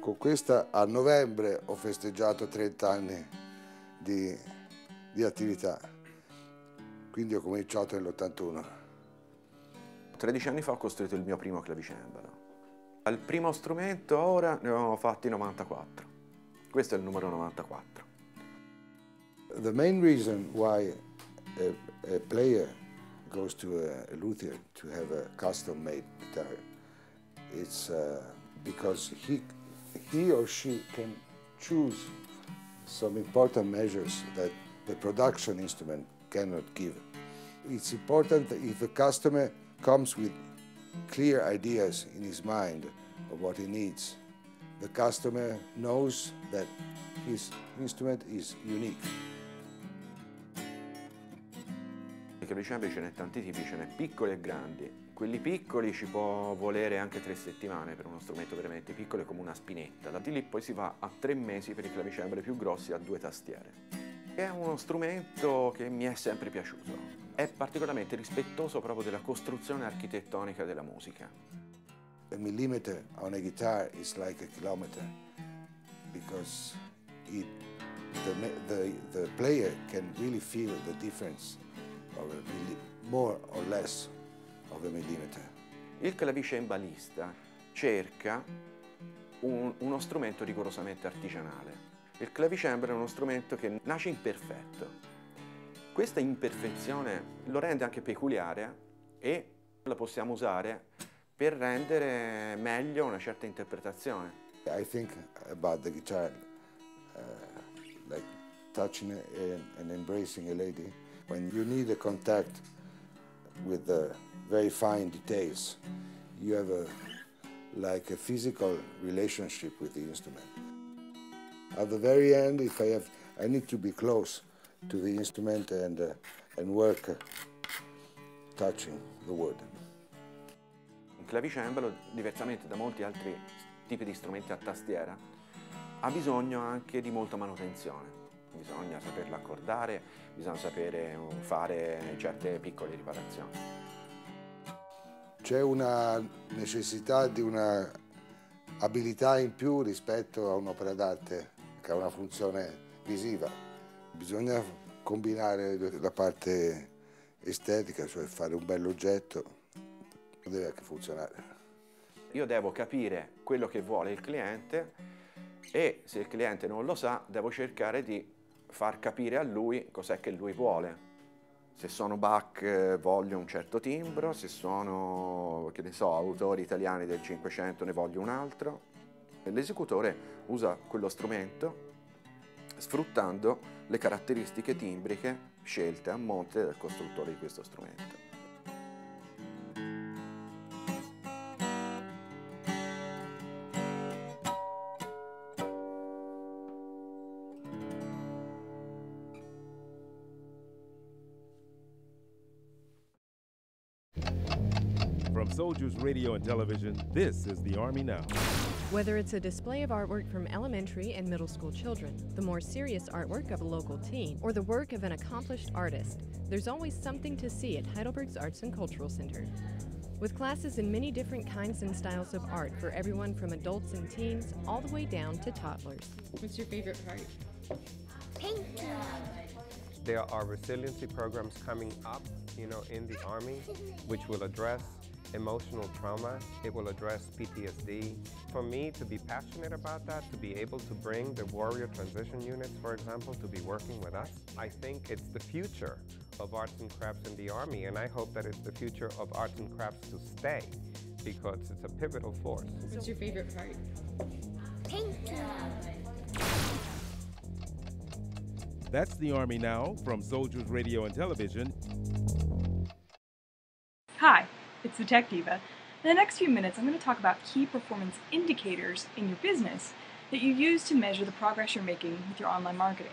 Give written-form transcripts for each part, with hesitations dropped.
Con questa a novembre ho festeggiato 30 anni di attività, quindi ho cominciato nell'81. 13 anni fa ho costruito il mio primo clavicembalo. Il primo strumento ora ne ho fatti 94. Questo è il numero 94. The main reason why a player goes to a luthier to have a custom-made guitar, it's because he or she can choose some important measures that the production instrument cannot give. It's important that if the customer comes with clear ideas in his mind of what he needs, the customer knows that his instrument is unique. I clavicembali ce n'è tanti tipi, ce n'è piccoli e grandi. Quelli piccoli ci può volere anche 3 settimane per uno strumento veramente piccolo, come una spinetta. Da lì poi si va a 3 mesi per i clavicembali più grossi a 2 tastiere. È uno strumento che mi è sempre piaciuto. È particolarmente rispettoso proprio della costruzione architettonica della musica. A millimeter on a guitar is like a kilometer because the player can really feel the difference of more or less of a millimeter. Il clavicembalista cerca uno strumento rigorosamente artigianale. Il clavicembalo è uno strumento che nasce imperfetto. Questa imperfezione lo rende anche peculiare e la possiamo usare per rendere meglio una certa interpretazione. I think about the guitar like touching and embracing a lady. When you need a contact with the very fine details, you have like a physical relationship with the instrument. At the very end, if I need to be close to the instrument and work touching the wood. Un clavicembalo, diversamente da molti altri tipi di strumenti a tastiera, ha bisogno anche di molta manutenzione. Bisogna saperlo accordare, bisogna sapere fare certe piccole riparazioni. C'è una necessità di una abilità in più rispetto a un'opera d'arte che ha una funzione visiva. Bisogna combinare la parte estetica, cioè fare un bell'oggetto, deve anche funzionare. Io devo capire quello che vuole il cliente e se il cliente non lo sa, devo cercare di far capire a lui cos'è che lui vuole. Se sono Bach voglio un certo timbro, se sono, che ne so, autori italiani del Cinquecento ne voglio un altro. L'esecutore usa quello strumento sfruttando le caratteristiche timbriche scelte a monte dal costruttore di questo strumento. From Soldiers Radio and Television, this is the Army Now. Whether it's a display of artwork from elementary and middle school children, the more serious artwork of a local teen, or the work of an accomplished artist, there's always something to see at Heidelberg's Arts and Cultural Center. With classes in many different kinds and styles of art for everyone from adults and teens all the way down to toddlers. What's your favorite part? Painting. There are resiliency programs coming up, in the Army, which will address emotional trauma. It will address PTSD. For me to be passionate about that, to be able to bring the warrior transition units, for example, to be working with us, I think it's the future of arts and crafts in the Army, and I hope that it's the future of arts and crafts to stay, because it's a pivotal force. What's your favorite part? Painting. That's the Army Now from Soldiers Radio and Television. Hi, it's the Tech Diva. In the next few minutes, I'm going to talk about key performance indicators in your business that you use to measure the progress you're making with your online marketing.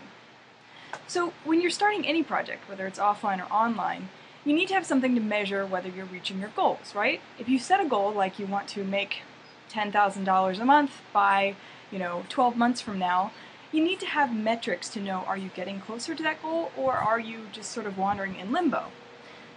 So when you're starting any project, whether it's offline or online, you need to have something to measure whether you're reaching your goals, right? If you set a goal like you want to make $10,000 a month by, 12 months from now, you need to have metrics to know, are you getting closer to that goal or are you just sort of wandering in limbo?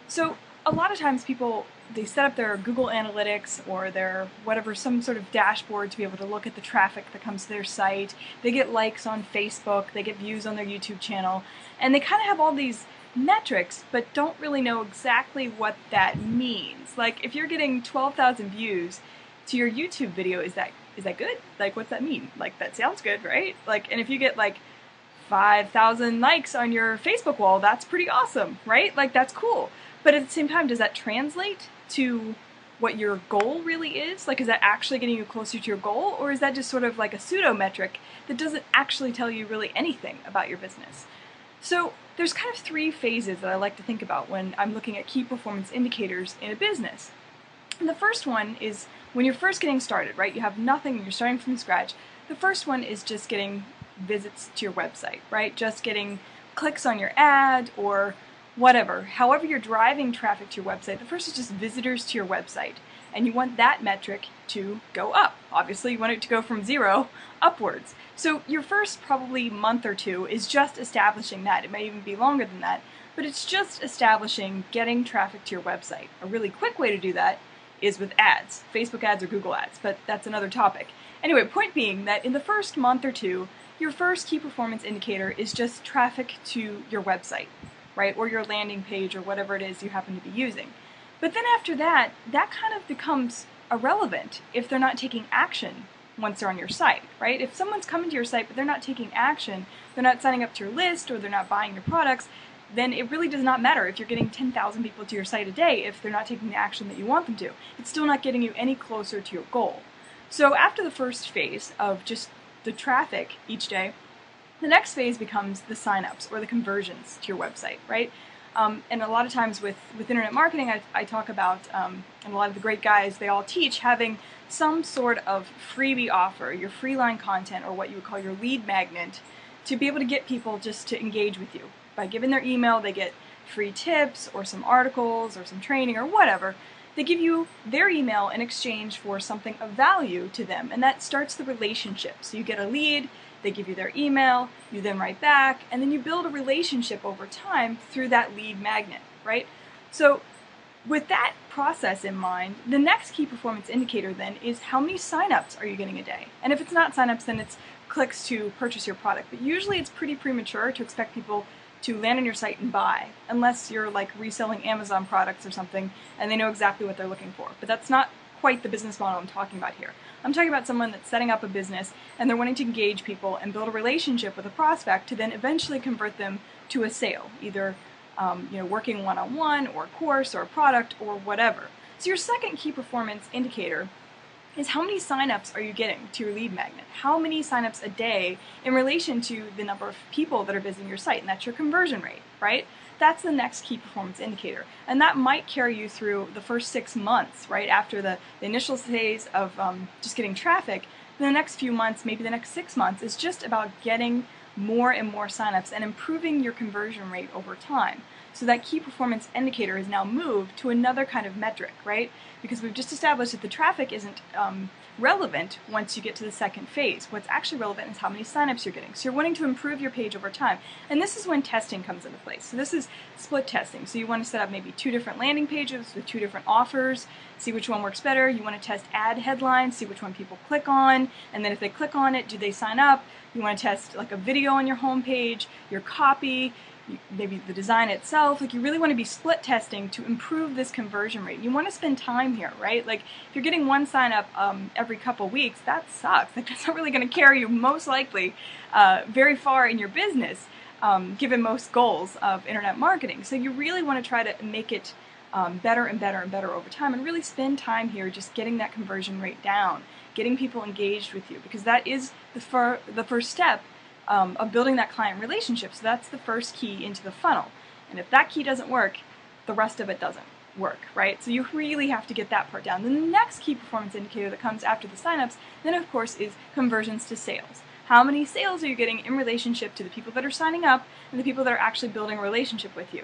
So a lot of times people they set up their Google Analytics or their whatever, some sort of dashboard to be able to look at the traffic that comes to their site. They get likes on Facebook, they get views on their YouTube channel, and they kind of have all these metrics but don't really know exactly what that means. Like if you're getting 12,000 views to your YouTube video, is that good? Like what's that mean? Like that sounds good, right? Like, and if you get like 5,000 likes on your Facebook wall, that's pretty awesome, right? Like that's cool. But at the same time, does that translate to what your goal really is? Like, is that actually getting you closer to your goal, or is that just sort of like a pseudo metric that doesn't actually tell you really anything about your business? So there's kind of three phases that I like to think about when I'm looking at key performance indicators in a business. And the first one is when you're first getting started, right? You have nothing, you're starting from scratch. The first one is just getting visits to your website, right? Just getting clicks on your ad or whatever. However you're driving traffic to your website, the first is just visitors to your website. And you want that metric to go up. Obviously, you want it to go from 0 upwards. So your first probably month or two is just establishing that. It may even be longer than that, but it's just establishing getting traffic to your website. A really quick way to do that is with ads, Facebook ads or Google ads, but that's another topic. Anyway, point being that in the first month or two, your first key performance indicator is just traffic to your website, right? Or your landing page or whatever it is you happen to be using. But then after that, that kind of becomes irrelevant if they're not taking action once they're on your site, right? If someone's coming to your site but they're not taking action, they're not signing up to your list or they're not buying your products, then it really does not matter if you're getting 10,000 people to your site a day if they're not taking the action that you want them to. It's still not getting you any closer to your goal. So after the first phase of just the traffic each day, the next phase becomes the signups or the conversions to your website, right? And a lot of times with internet marketing, I talk about, and a lot of the great guys, they all teach having some sort of freebie offer, your free line content, or what you would call your lead magnet, to be able to get people just to engage with you. By giving their email, they get free tips or some articles or some training or whatever. They give you their email in exchange for something of value to them, and that starts the relationship. So you get a lead, they give you their email, you then write back, and then you build a relationship over time through that lead magnet, right? So with that process in mind, the next key performance indicator then is how many signups are you getting a day? And if it's not signups, then it's clicks to purchase your product. But usually it's pretty premature to expect people to land on your site and buy, unless you're like reselling Amazon products or something and they know exactly what they're looking for. But that's not quite the business model I'm talking about here. I'm talking about someone that's setting up a business and they're wanting to engage people and build a relationship with a prospect to then eventually convert them to a sale, either working one-on-one or a course or a product or whatever. So your second key performance indicator is how many signups are you getting to your lead magnet? How many signups a day in relation to the number of people that are visiting your site? And that's your conversion rate, right? That's the next key performance indicator. And that might carry you through the first 6 months, right? After the initial phase of just getting traffic, in the next few months, maybe the next 6 months, is just about getting more and more signups and improving your conversion rate over time. So that key performance indicator is now moved to another kind of metric, right? Because we've just established that the traffic isn't relevant once you get to the second phase. What's actually relevant is how many signups you're getting. So you're wanting to improve your page over time. And this is when testing comes into place. So this is split testing. So you want to set up maybe 2 different landing pages with 2 different offers, see which one works better. You want to test ad headlines, see which one people click on, and then if they click on it, do they sign up? You want to test like a video on your homepage, your copy, maybe the design itself. Like you really want to be split testing to improve this conversion rate. You want to spend time here, right? Like if you're getting one sign up every couple weeks, that sucks. Like that's not really going to carry you most likely very far in your business, given most goals of internet marketing. So you really want to try to make it better and better and better over time and really spend time here just getting that conversion rate down, getting people engaged with you, because that is the first step of building that client relationship. So that's the first key into the funnel. And if that key doesn't work, the rest of it doesn't work, right? So you really have to get that part down. Then the next key performance indicator that comes after the signups, then of course, is conversions to sales. How many sales are you getting in relationship to the people that are signing up and the people that are actually building a relationship with you?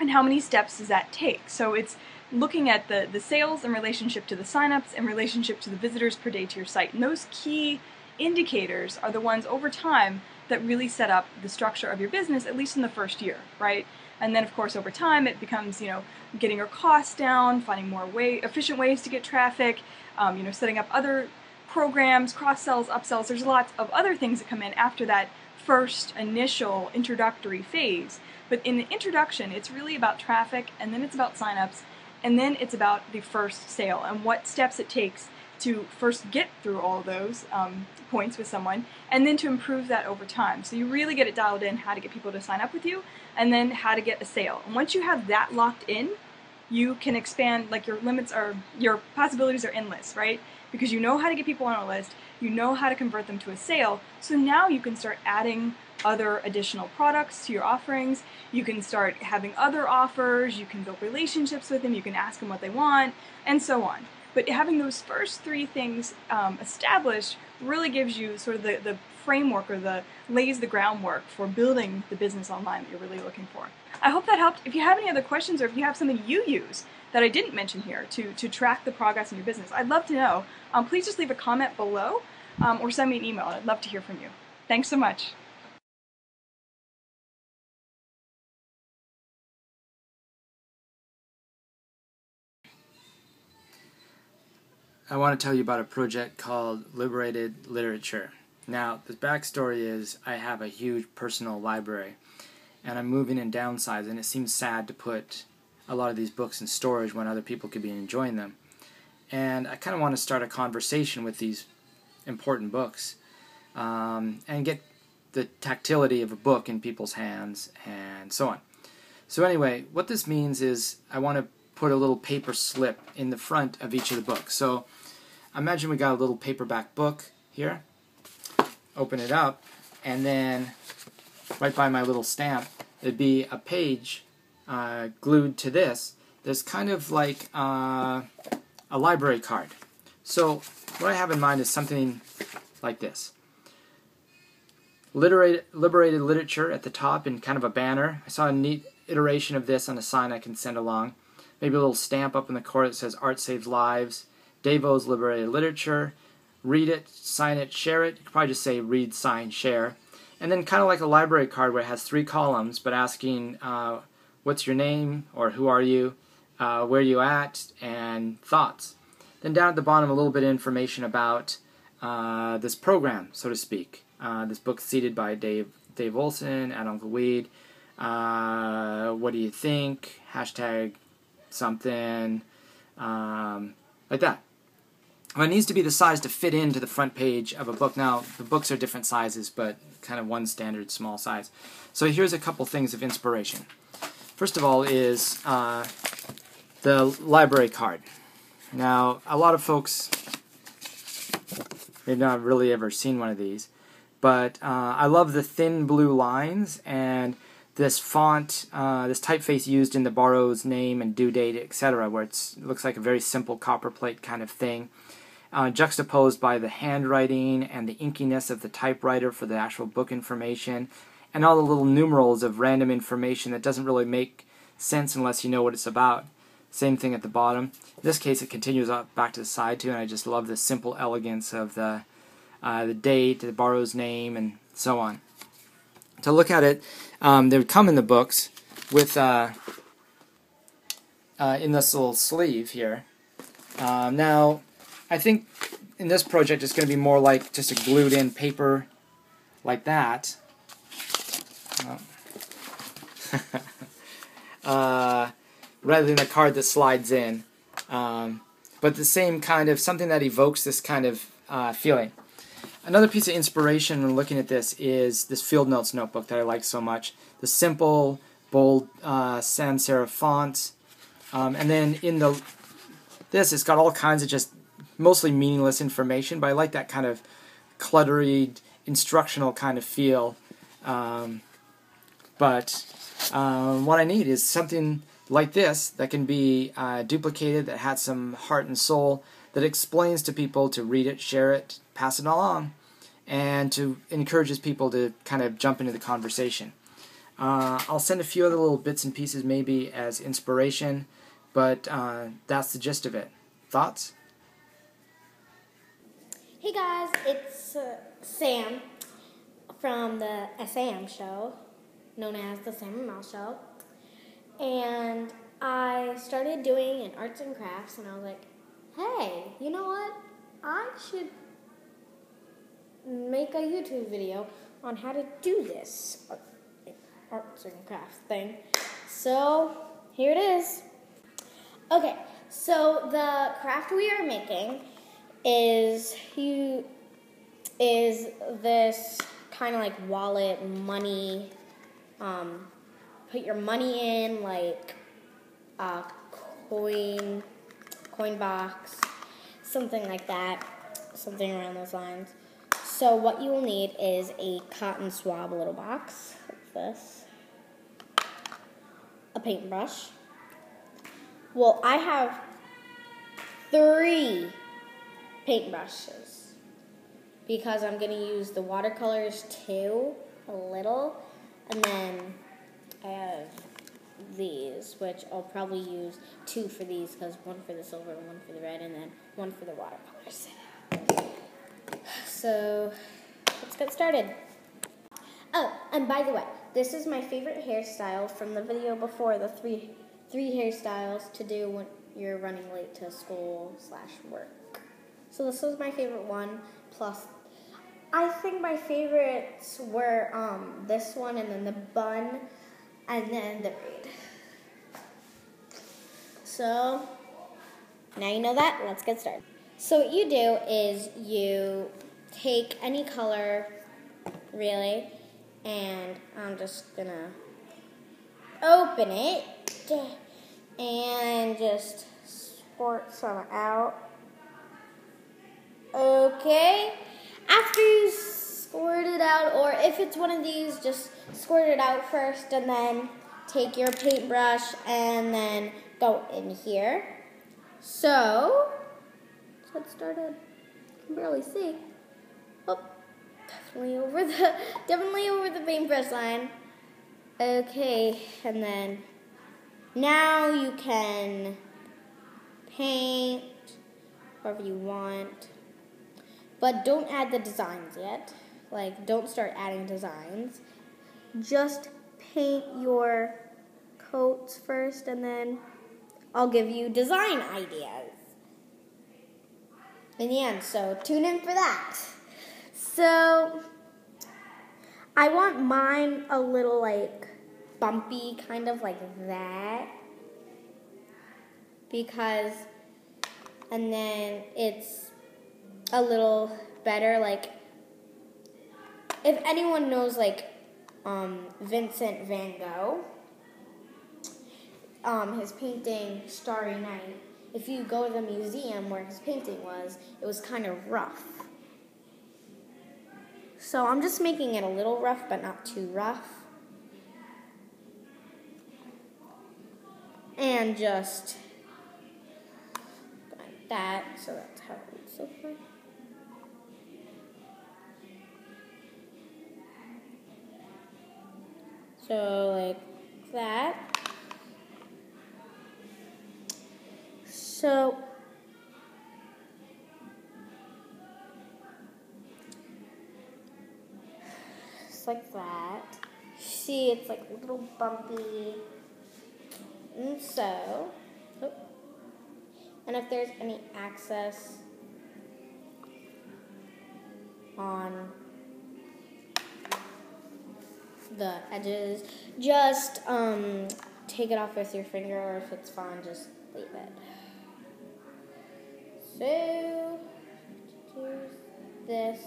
And how many steps does that take? So it's looking at the sales in relationship to the signups, in relationship to the visitors per day to your site. And those key indicators are the ones over time that really set up the structure of your business, at least in the first year, right? And then, of course, over time, it becomes, getting your costs down, finding more efficient ways to get traffic, setting up other programs, cross-sells, upsells. There's lots of other things that come in after that first initial introductory phase. But in the introduction, it's really about traffic, and then it's about signups, and then it's about the first sale and what steps it takes to first get through all of those points with someone, and then to improve that over time. So you really get it dialed in how to get people to sign up with you, and then how to get a sale. And once you have that locked in, you can expand, like your possibilities are endless, right? Because you know how to get people on a list, you know how to convert them to a sale, so now you can start adding other additional products to your offerings, you can start having other offers, you can build relationships with them, you can ask them what they want, and so on. But having those first three things established really gives you sort of the framework, or lays the groundwork for building the business online that you're really looking for. I hope that helped. If you have any other questions, or if you have something you use that I didn't mention here to track the progress in your business, I'd love to know. Please just leave a comment below or send me an email. I'd love to hear from you. Thanks so much. I want to tell you about a project called Liberated Literature. Now, the backstory is I have a huge personal library, and I'm moving and downsizing, and it seems sad to put a lot of these books in storage when other people could be enjoying them. And I kind of want to start a conversation with these important books and get the tactility of a book in people's hands and so on. So anyway, what this means is I want to put a little paper slip in the front of each of the books. So imagine we got a little paperback book here. Open it up, and then right by my little stamp, there'd be a page glued to this that's kind of like a library card. So what I have in mind is something like this. Liberated Literature at the top in kind of a banner. I saw a neat iteration of this on a sign I can send along. Maybe a little stamp up in the corner that says Art Saves Lives, Devo's Liberated Literature, read it, sign it, share it. You could probably just say read, sign, share. And then kind of like a library card where it has 3 columns, but asking what's your name, or who are you, where you at, and thoughts. Then down at the bottom, a little bit of information about this program, so to speak. This book seeded by Dave Olson at Uncle Weed. What do you think? Hashtag something like that. Well, it needs to be the size to fit into the front page of a book. Now, the books are different sizes, but kind of one standard small size. So here's a couple things of inspiration. First of all is the library card. Now, a lot of folks may not really ever seen one of these, but I love the thin blue lines and this font, this typeface used in the borrower's name and due date, etc., where it looks like a very simple copperplate kind of thing, juxtaposed by the handwriting and the inkiness of the typewriter for the actual book information, and all the little numerals of random information that doesn't really make sense unless you know what it's about. Same thing at the bottom. In this case, it continues up back to the side too, and I just love the simple elegance of the date, the borrower's name, and so on. To look at it, they would come in the books with in this little sleeve here. Now, I think in this project it's going to be more like just a glued-in paper like that. Rather than a card that slides in. But the same kind of, something that evokes this kind of feeling. Another piece of inspiration when looking at this is this Field Notes notebook that I like so much. The simple, bold sans serif font. And then in this, it's got all kinds of just mostly meaningless information, but I like that kind of cluttery, instructional kind of feel. But what I need is something like this that can be duplicated, that has some heart and soul, that explains to people to read it, share it, pass it along, and to encourages people to kind of jump into the conversation. I'll send a few other little bits and pieces maybe as inspiration, but that's the gist of it. Thoughts? Hey guys, it's Sam from the SAM show, known as the Sam and Mal Show. And I started doing an arts and crafts, and I was like, hey, you know what? I should make a YouTube video on how to do this arts and crafts thing. So, here it is. Okay, so the craft we are making is this kind of like wallet, money, put your money in, like a coin box, something like that, something around those lines. So what you will need is a cotton swab little box, like this, a paintbrush. Well, I have 3 paintbrushes because I'm going to use the watercolors too, a little, and then I have these, which I'll probably use 2 for these because 1 for the silver, 1 for the red, and then 1 for the watercolors. So let's get started. Oh, and by the way, this is my favorite hairstyle from the video before, the three hairstyles to do when you're running late to school/work. So this was my favorite one, plus I think my favorites were this one, and then the bun, and then the braid. So now you know that, let's get started. So what you do is you take any color, really, and I'm just gonna open it and just squirt some out. Okay, after you squirt it out, or if it's one of these, just squirt it out first and then take your paintbrush and then go in here. So, let's get started. I can barely see. Oh, definitely over the paintbrush line. Okay, and then now you can paint however you want, but don't add the designs yet. Like, don't start adding designs. Just paint your coats first, and then I'll give you design ideas in the end, so tune in for that. So, I want mine a little, like, bumpy, kind of like that, because, and then it's a little better, like, if anyone knows, like, Vincent van Gogh, his painting, Starry Night, if you go to the museum where his painting was, it was kind of rough. So I'm just making it a little rough, but not too rough. And just like that, so that's how it looks so far. So like that. So just like that. See, it's like a little bumpy. And so, and if there's any excess on the edges, just take it off with your finger, or if it's fine, just leave it. So, do this.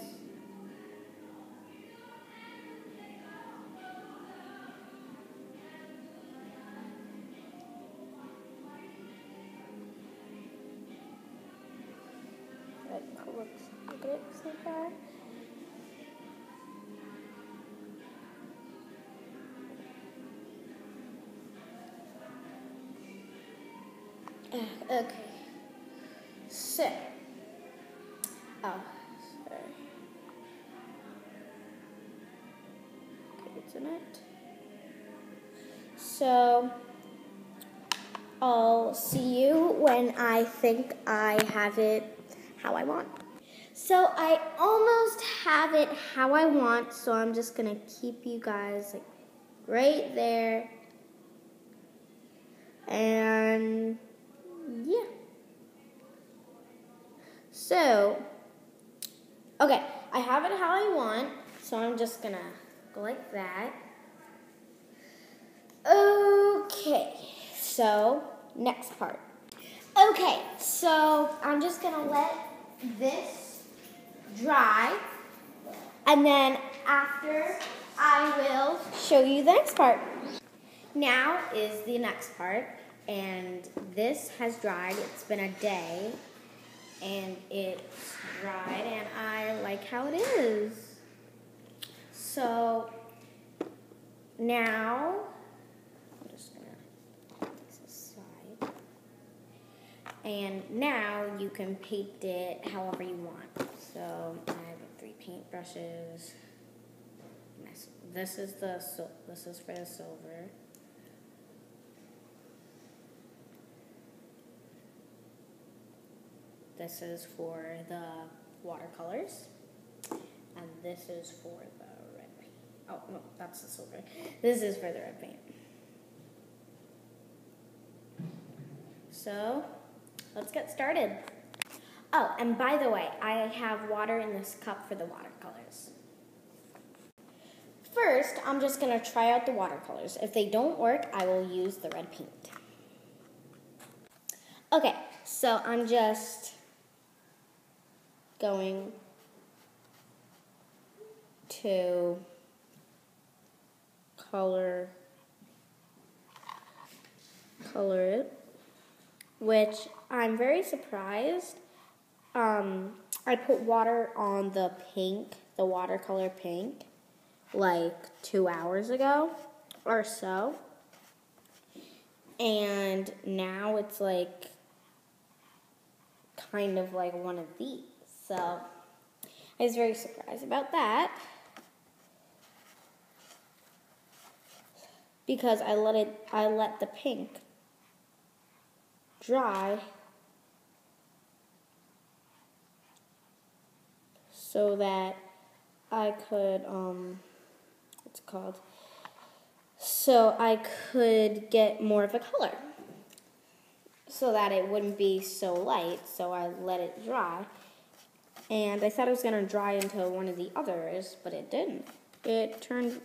That looks good so far. Okay. So, oh, sorry. Okay, it's in it. So, I'll see you when I think I have it how I want. So I almost have it how I want, so I'm just gonna keep you guys like right there. And yeah. So, okay, I have it how I want, so I'm just gonna go like that. Okay, so next part. Okay, so I'm just gonna let this dry, and then after I will show you the next part. Now is the next part, and this has dried. It's been a day, and it's dried, and I like how it is. So now I'm just gonna put this aside, and now you can paint it however you want. So I have 3 paintbrushes. This is for the silver. This is for the watercolors, and this is for the red paint. Oh, no, that's the silver. This is for the red paint. So, let's get started. Oh, and by the way, I have water in this cup for the watercolors. First, I'm just going to try out the watercolors. If they don't work, I will use the red paint. Okay, so I'm just going to color it, which I'm very surprised. I put water on the pink, the watercolor pink, like 2 hours ago or so. And now it's like kind of like one of these. So I was very surprised about that, because I let the pink dry so that I could so I could get more of a color, so that it wouldn't be so light. So I let it dry. And I thought it was going to dry into one of the others, but it didn't. It turned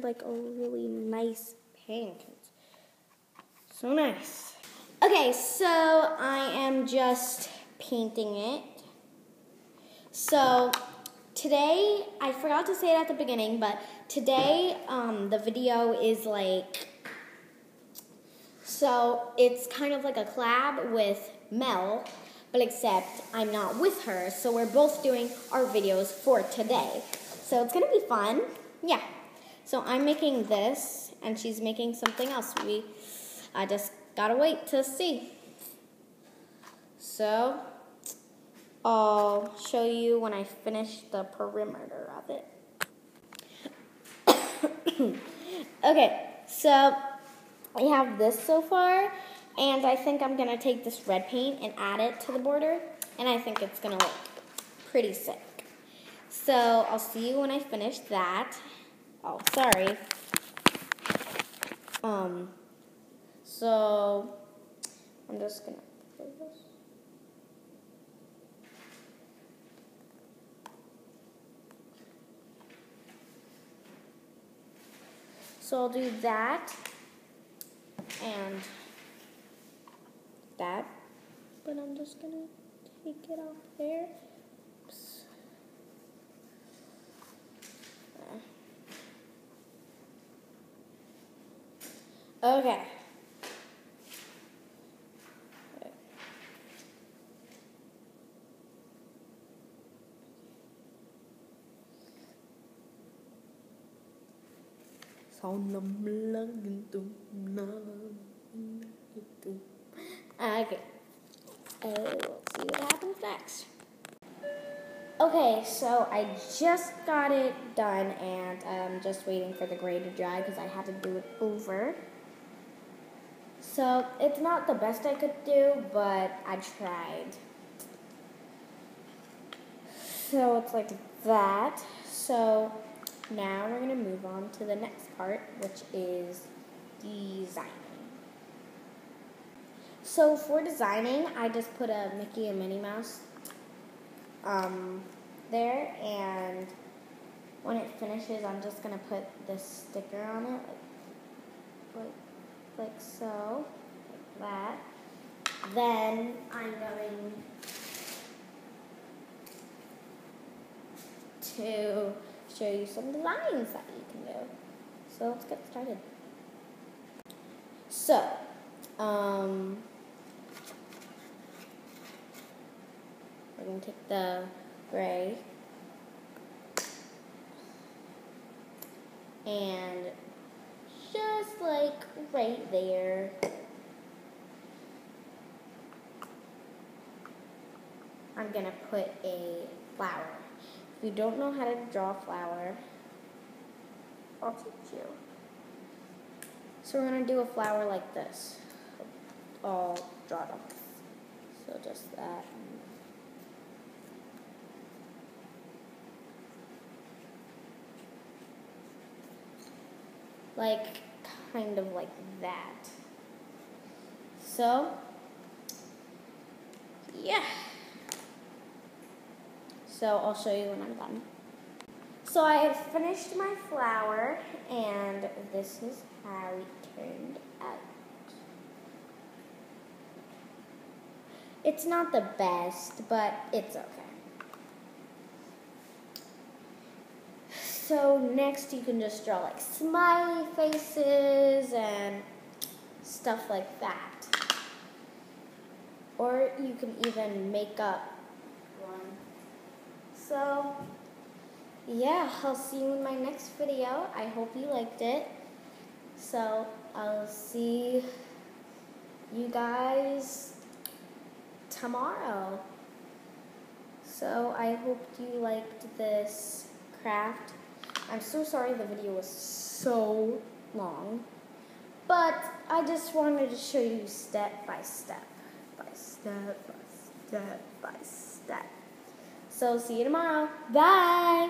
like a really nice pink. So nice. Okay, so I am just painting it. So today, I forgot to say it at the beginning, but today the video is like, so it's kind of like a collab with Mel, but except I'm not with her, so we're both doing our videos for today. So it's gonna be fun, yeah. So I'm making this, and she's making something else. I just gotta wait to see. So I'll show you when I finish the perimeter of it. Okay, so I have this so far. And I think I'm going to take this red paint and add it to the border. And I think it's going to look pretty sick. So I'll see you when I finish that. Oh, sorry. So I'm just going to put this. So I'll do that and that, but I'm just gonna take it off there. Oops. Okay. Okay. We'll see what happens next. Okay, so I just got it done, and I'm just waiting for the gray to dry because I had to do it over. So it's not the best I could do, but I tried. So it's like that. So now we're going to move on to the next part, which is designing. So for designing, I just put a Mickey and Minnie Mouse there, and when it finishes, I'm just going to put this sticker on it, like so, like that. Then I'm going to show you some designs that you can do. So let's get started. So, we're going to take the gray and just like right there, I'm going to put a flower. If you don't know how to draw a flower, I'll teach you. So we're going to do a flower like this, all drawn on. So just that. Like, kind of like that. So, yeah. So I'll show you when I'm done. So I have finished my flower, and this is how it turned out. It's not the best, but it's okay. So next you can just draw like smiley faces and stuff like that. Or you can even make up one. So yeah, I'll see you in my next video. I hope you liked it. So I'll see you guys tomorrow. So I hope you liked this craft. I'm so sorry the video was so long, but I just wanted to show you step by step, by step, by step, by step. So see you tomorrow. Bye!